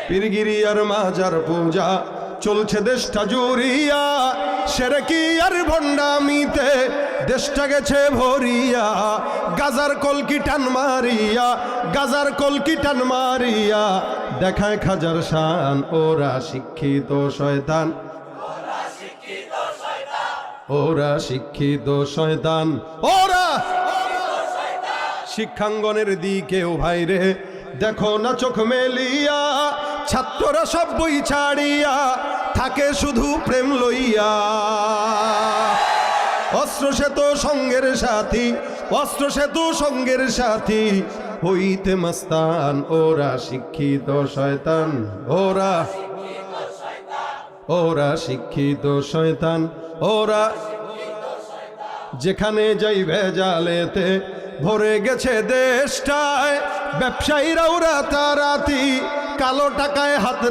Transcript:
পীরগিরি আর মাজার পূজা চলছে দেশটা জুড়িয়া, শিরকি আর ভণ্ডামিতে দেশটা গেছে ভরিয়া। গাজার কলকি টান মারিয়া, গাজার কলকি টান মারিয়া দেখায় খাজার শান। ওরা শিক্ষিত শয়তান, ওরা শিক্ষিত শয়তান, ওরা শিক্ষাঙ্গনের দিকেও ভাইরে দেখো না চোখ মেলিয়া। ছাত্ররা সব বই ছাড়িয়া থাকে শুধু প্রেম লইয়া। অস্ত্র সে তো সঙ্গের সাথী, অস্ত্র সে তো সঙ্গের সাথী হইতে মস্তান। ওরা শিক্ষিত শয়তান, ওরা ওরা শিক্ষিত শয়তান, ওরা যেখানে যাই ভেজালেতে ভরে গেছে দেশটায়। ব্যবসায়ীরা ওরা তারাতি কালো টাকায় হাত